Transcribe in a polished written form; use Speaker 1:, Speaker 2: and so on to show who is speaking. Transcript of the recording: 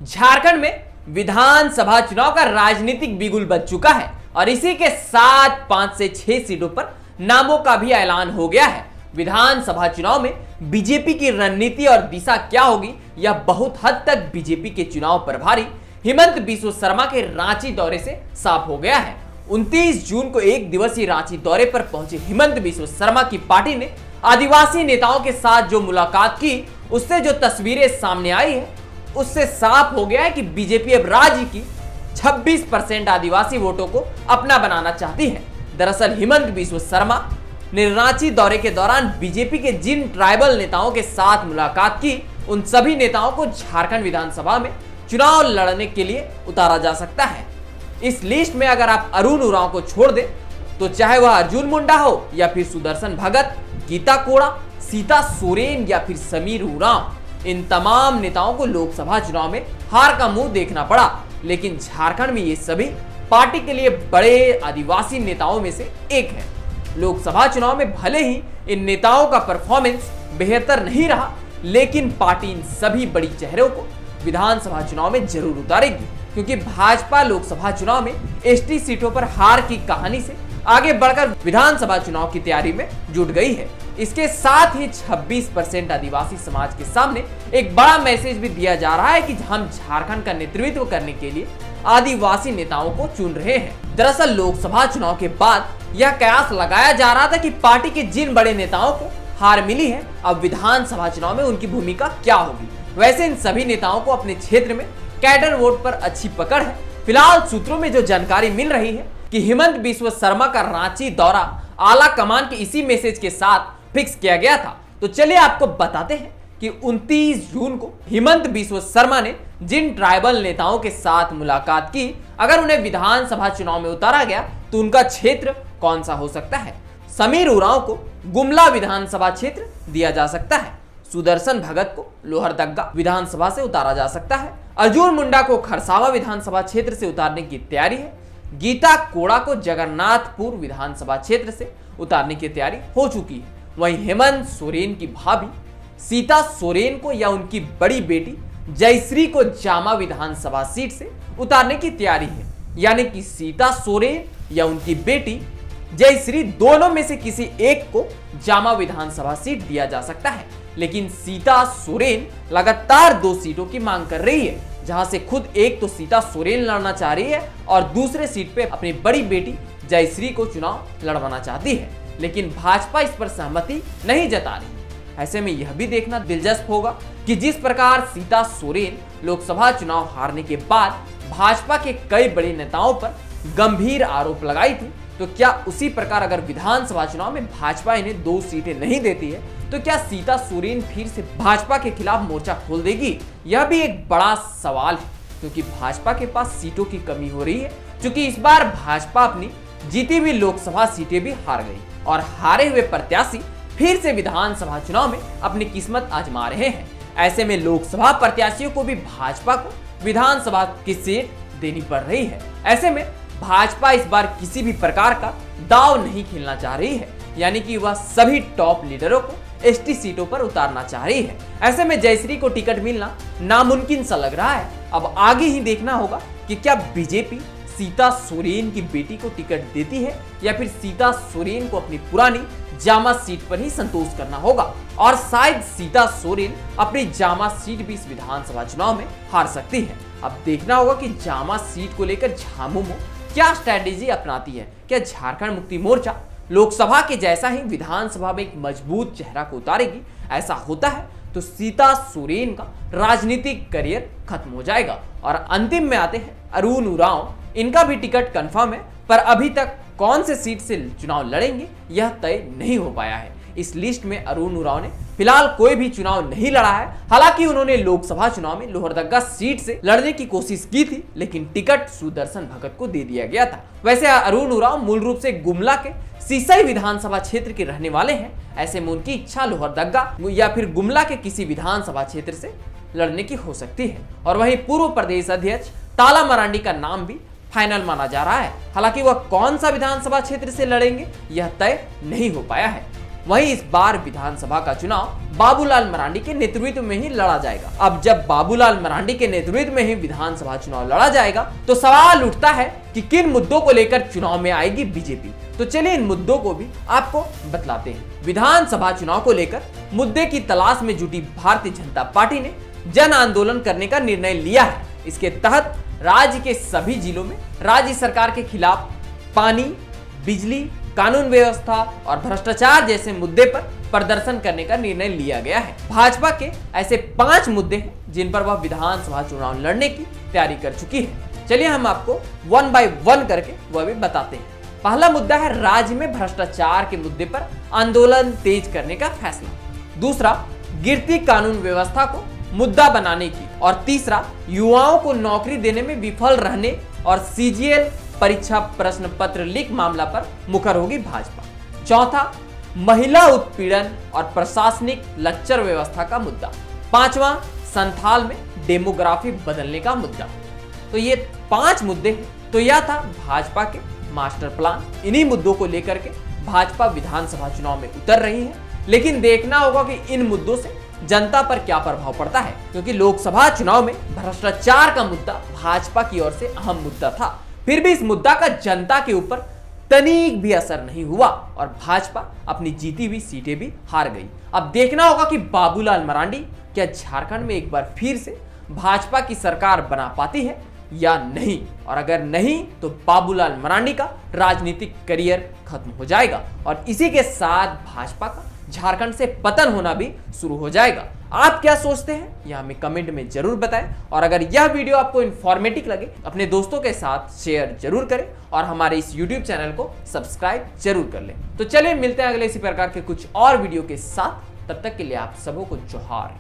Speaker 1: झारखंड में विधानसभा चुनाव का राजनीतिक बिगुल बज चुका है और इसी के साथ 5 से 6 सीटों पर नामों का भी ऐलान हो गया है। विधानसभा चुनाव में बीजेपी की रणनीति और दिशा क्या होगी, यह बहुत हद तक बीजेपी के चुनाव प्रभारी हेमंत बिस्व शर्मा के रांची दौरे से साफ हो गया है। 29 जून को एक दिवसीय रांची दौरे पर पहुंचे हेमंत बिस्व शर्मा की पार्टी ने आदिवासी नेताओं के साथ जो मुलाकात की, उससे जो तस्वीरें सामने आई है उससे साफ हो गया है कि बीजेपी अब राज्य की 26% आदिवासी वोटों को अपना बनाना चाहती है। दरअसल हेमंत बिस्व शर्मा ने रांची दौरे के दौरान बीजेपी के जिन ट्राइबल नेताओं के साथ मुलाकात की, उन सभी नेताओं को झारखंड विधानसभा में चुनाव लड़ने के लिए उतारा जा सकता है। इस लिस्ट में अगर आप अरुण उरांव को छोड़ दें तो चाहे वह अर्जुन मुंडा हो या फिर सुदर्शन भगत, गीता कोड़ा, सीता सोरेन या फिर समीर उरांव, इन तमाम नेताओं को लोकसभा चुनाव में हार का मुंह देखना पड़ा। लेकिन झारखंड में ये सभी पार्टी के लिए बड़े आदिवासी नेताओं में से एक है। लोकसभा चुनाव में भले ही इन नेताओं का परफॉर्मेंस बेहतर नहीं रहा, लेकिन पार्टी इन सभी बड़ी चेहरों को विधानसभा चुनाव में जरूर उतारेगी, क्योंकि भाजपा लोकसभा चुनाव में एसटी सीटों पर हार की कहानी से आगे बढ़कर विधानसभा चुनाव की तैयारी में जुट गई है। इसके साथ ही 26% आदिवासी समाज के सामने एक बड़ा मैसेज भी दिया जा रहा है कि हम झारखंड का नेतृत्व करने के लिए आदिवासी नेताओं को चुन रहे हैं। दरअसल लोकसभा चुनाव के बाद यह कयास लगाया जा रहा था कि पार्टी के जिन बड़े नेताओं को हार मिली है, अब विधानसभा चुनाव में उनकी भूमिका क्या होगी। वैसे इन सभी नेताओं को अपने क्षेत्र में कैडर वोट पर अच्छी पकड़ है। फिलहाल सूत्रों में जो जानकारी मिल रही है कि हेमंत बिस्व शर्मा का रांची दौरा आला कमान के इसी मैसेज के साथ फिक्स किया गया था। तो चलिए आपको बताते हैं कि 29 जून को हेमंत बिस्व शर्मा ने जिन ट्राइबल नेताओं के साथ मुलाकात की, अगर उन्हें विधानसभा चुनाव में उतारा गया तो उनका क्षेत्र कौन सा हो सकता है। समीर उरांव को गुमला विधानसभा क्षेत्र दिया जा सकता है, सुदर्शन भगत को लोहरदगा विधानसभा से उतारा जा सकता है, अर्जुन मुंडा को खरसावा विधानसभा क्षेत्र से उतारने की तैयारी है, गीता कोड़ा को जगन्नाथपुर विधानसभा क्षेत्र से उतारने की तैयारी हो चुकी है। वहीं हेमंत सोरेन की भाभी सीता सोरेन को या उनकी बड़ी बेटी जयश्री को जामा विधानसभा सीट से उतारने की तैयारी है। यानी कि सीता सोरेन या उनकी बेटी जयश्री दोनों में से किसी एक को जामा विधानसभा सीट दिया जा सकता है। लेकिन सीता सोरेन लगातार 2 सीटों की मांग कर रही है, जहां से खुद एक तो सीता सोरेन लड़ना चाह रही है और दूसरे सीट पे अपनी बड़ी बेटी जयश्री को चुनाव लड़वाना चाहती है। लेकिन भाजपा इस पर सहमति नहीं जता रही। ऐसे में यह भी देखना दिलचस्प होगा कि जिस प्रकार सीता सोरेन लोकसभा चुनाव हारने के बाद भाजपा के कई बड़े नेताओं पर गंभीर आरोप लगाई थी, तो क्या उसी प्रकार अगर विधानसभा चुनाव में भाजपा इन्हें 2 सीटें नहीं देती है तो क्या सीता सोरेन फिर से भाजपा के खिलाफ मोर्चा खोल देगी? यह भी एक बड़ा सवाल है, क्योंकि भाजपा के पास सीटों की कमी हो रही है। क्योंकि इस बार भाजपा अपनी जीती हुई लोकसभा सीटें भी हार गई और हारे हुए प्रत्याशी फिर से विधानसभा चुनाव में अपनी किस्मत आजमा रहे हैं। ऐसे में लोकसभा प्रत्याशियों को भी भाजपा को विधानसभा की सीट देनी पड़ रही है। ऐसे में भाजपा इस बार किसी भी प्रकार का दाव नहीं खेलना चाह रही है, यानी कि वह सभी टॉप लीडरों को एसटी सीटों पर उतारना चाह रही है। ऐसे में जयश्री को टिकट मिलना नामुमकिन सा लग रहा है। अब आगे ही देखना होगा कि क्या बीजेपी सीता सोरेन की बेटी को टिकट देती है या फिर सीता सोरेन को अपनी पुरानी जामा सीट पर ही संतोष करना होगा। और शायद सीता सोरेन अपनी जामा सीट भी इस विधानसभा चुनाव में हार सकती है। अब देखना होगा कि जामा सीट को लेकर झामुमो क्या स्ट्रेटेजी अपनाती है। क्या झारखंड मुक्ति मोर्चा लोकसभा के जैसा ही विधानसभा में एक मजबूत चेहरा को उतारेगी? ऐसा होता है तो सीता सोरेन का राजनीतिक करियर खत्म हो जाएगा। और अंतिम में आते हैं अरुण उरांव। इनका भी टिकट कंफर्म है, पर अभी तक कौन से सीट से चुनाव लड़ेंगे यह तय नहीं हो पाया है। इस लिस्ट में अरुण उरांव ने फिलहाल कोई भी चुनाव नहीं लड़ा है। हालांकि उन्होंने लोकसभा चुनाव में लोहरदगा सीट से लड़ने की कोशिश की थी, लेकिन टिकट सुदर्शन भगत को दे दिया गया था। वैसे अरुण उरांव मूल रूप से गुमला के सिसई विधानसभा क्षेत्र के रहने वाले हैं। ऐसे में उनकी इच्छा लोहरदगा या फिर गुमला के किसी विधानसभा क्षेत्र से लड़ने की हो सकती है। और वहीं पूर्व प्रदेश अध्यक्ष ताला मरांडी का नाम भी फाइनल माना जा रहा है। हालांकि वह कौन सा विधानसभा क्षेत्र से लड़ेंगे यह तय नहीं हो पाया है। वहीं इस बार विधानसभा का चुनाव बाबूलाल मरांडी के नेतृत्व में ही लड़ा जाएगा। अब जब बाबूलाल मरांडी के नेतृत्व में ही विधानसभा चुनाव लड़ा जाएगा तो सवाल उठता है कि किन मुद्दों को लेकर चुनाव में आएगी बीजेपी। तो चलिए इन मुद्दों को भी आपको बतलाते हैं। विधानसभा चुनाव को लेकर मुद्दे की तलाश में जुटी भारतीय जनता पार्टी ने जन आंदोलन करने का निर्णय लिया है। इसके तहत राज्य के सभी जिलों में राज्य सरकार के खिलाफ पानी, बिजली, कानून व्यवस्था और भ्रष्टाचार जैसे मुद्दे पर प्रदर्शन करने का निर्णय लिया गया है। भाजपा के ऐसे 5 मुद्दे हैं जिन पर वह विधानसभा चुनाव लड़ने की तैयारी कर चुकी है। चलिए हम आपको 1 बाय 1 करके वह भी बताते हैं। पहला मुद्दा है राज्य में भ्रष्टाचार के मुद्दे पर आंदोलन तेज करने का फैसला। दूसरा, गिरती कानून व्यवस्था को मुद्दा बनाने की। और तीसरा, युवाओं को नौकरी देने में विफल रहने और सीजीएल परीक्षा प्रश्न पत्र लीक मामला पर मुखर होगी भाजपा। चौथा, महिला उत्पीड़न और प्रशासनिक लच्चर व्यवस्था का मुद्दा। पांचवा, संथाल में डेमोग्राफी बदलने का मुद्दा। तो ये 5 मुद्दे हैं। तो यह था भाजपा के मास्टर प्लान। इन्हीं मुद्दों को लेकर के भाजपा विधानसभा चुनाव में उतर रही है, लेकिन देखना होगा कि इन मुद्दों से जनता पर क्या प्रभाव पड़ता है, क्योंकि लोकसभा चुनाव में भ्रष्टाचार का मुद्दा भाजपा की ओर से अहम मुद्दा था। फिर भी इस मुद्दा का जनता के ऊपर तनिक भी असर नहीं हुआ और भाजपा अपनी जीती हुई सीटें भी हार गई। अब देखना होगा कि बाबूलाल मरांडी क्या झारखंड में एक बार फिर से भाजपा की सरकार बना पाती है या नहीं, और अगर नहीं तो बाबूलाल मरांडी का राजनीतिक करियर खत्म हो जाएगा और इसी के साथ भाजपा का झारखंड से पतन होना भी शुरू हो जाएगा। आप क्या सोचते हैं यह हमें कमेंट में जरूर बताएं, और अगर यह वीडियो आपको इन्फॉर्मेटिव लगे अपने दोस्तों के साथ शेयर जरूर करें और हमारे इस YouTube चैनल को सब्सक्राइब जरूर कर लें। तो चलिए मिलते हैं अगले इसी प्रकार के कुछ और वीडियो के साथ। तब तक के लिए आप सबों को जोहार।